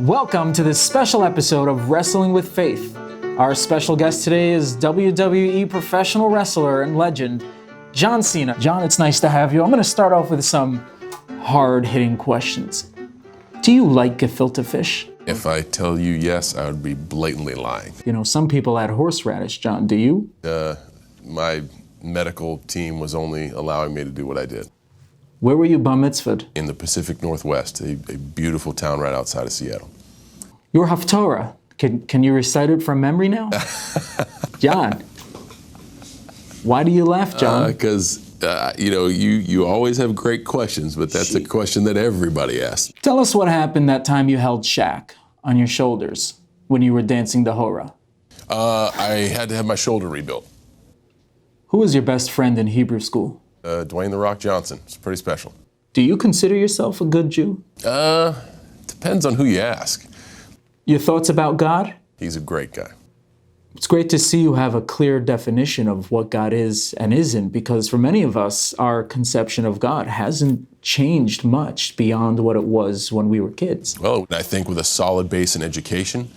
Welcome to this special episode of Wrestling with Faith. Our special guest today is WWE professional wrestler and legend, John Cena. John, it's nice to have you. I'm going to start off with some hard-hitting questions. Do you like gefilte fish? If I tell you yes, I would be blatantly lying. You know, some people add horseradish, John. Do you? My medical team was only allowing me to do what I did. Where were you bar mitzvahed? In the Pacific Northwest, a beautiful town right outside of Seattle. Your Haftorah. Can you recite it from memory now? John. Why do you laugh, John? Because, you always have great questions, but that's a question that everybody asks. Tell us what happened that time you held Shaq on your shoulders when you were dancing the hora. I had to have my shoulder rebuilt. Who was your best friend in Hebrew school? Dwayne "The Rock" Johnson. It's pretty special. Do you consider yourself a good Jew? Depends on who you ask. Your thoughts about God? He's a great guy. It's great to see you have a clear definition of what God is and isn't, because for many of us, our conception of God hasn't changed much beyond what it was when we were kids. Well, I think with a solid base in education,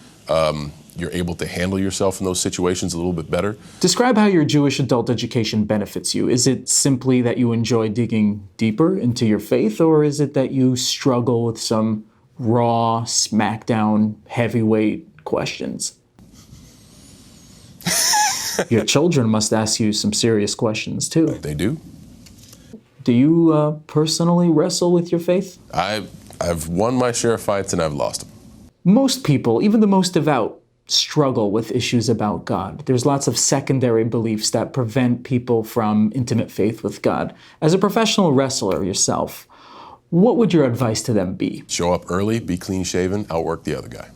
you're able to handle yourself in those situations a little bit better. Describe how your Jewish adult education benefits you. Is it simply that you enjoy digging deeper into your faith, or is it that you struggle with some raw, smackdown, heavyweight questions? Your children must ask you some serious questions, too. They do. Do you personally wrestle with your faith? I've won my share of fights and I've lost them. Most people, even the most devout, struggle with issues about God. There's lots of secondary beliefs that prevent people from intimate faith with God. As a professional wrestler yourself, what would your advice to them be? Show up early, be clean shaven, outwork the other guy.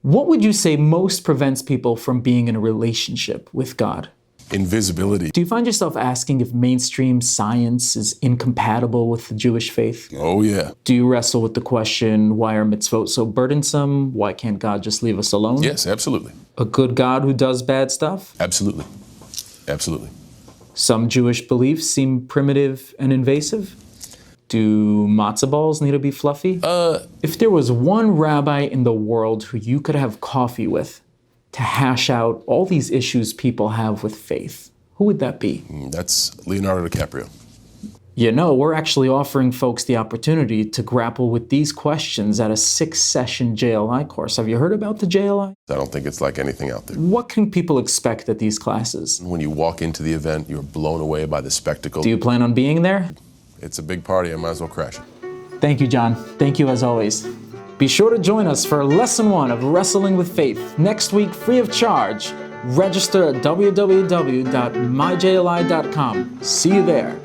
What would you say most prevents people from being in a relationship with God? Invisibility. Do you find yourself asking if mainstream science is incompatible with the Jewish faith? Oh, yeah. Do you wrestle with the question, why are mitzvot so burdensome? Why can't God just leave us alone? Yes, absolutely. A good God who does bad stuff? Absolutely. Absolutely. Some Jewish beliefs seem primitive and invasive. Do matzo balls need to be fluffy? If there was one rabbi in the world who you could have coffee with to hash out all these issues people have with faith, who would that be? That's Leonardo DiCaprio. You know, we're actually offering folks the opportunity to grapple with these questions at a 6-session JLI course. Have you heard about the JLI? I don't think it's like anything out there. What can people expect at these classes? When you walk into the event, you're blown away by the spectacle. Do you plan on being there? It's a big party. I might as well crash it. Thank you, John. Thank you as always. Be sure to join us for Lesson 1 of Wrestling with Faith next week, free of charge. Register at www.myjli.com. See you there.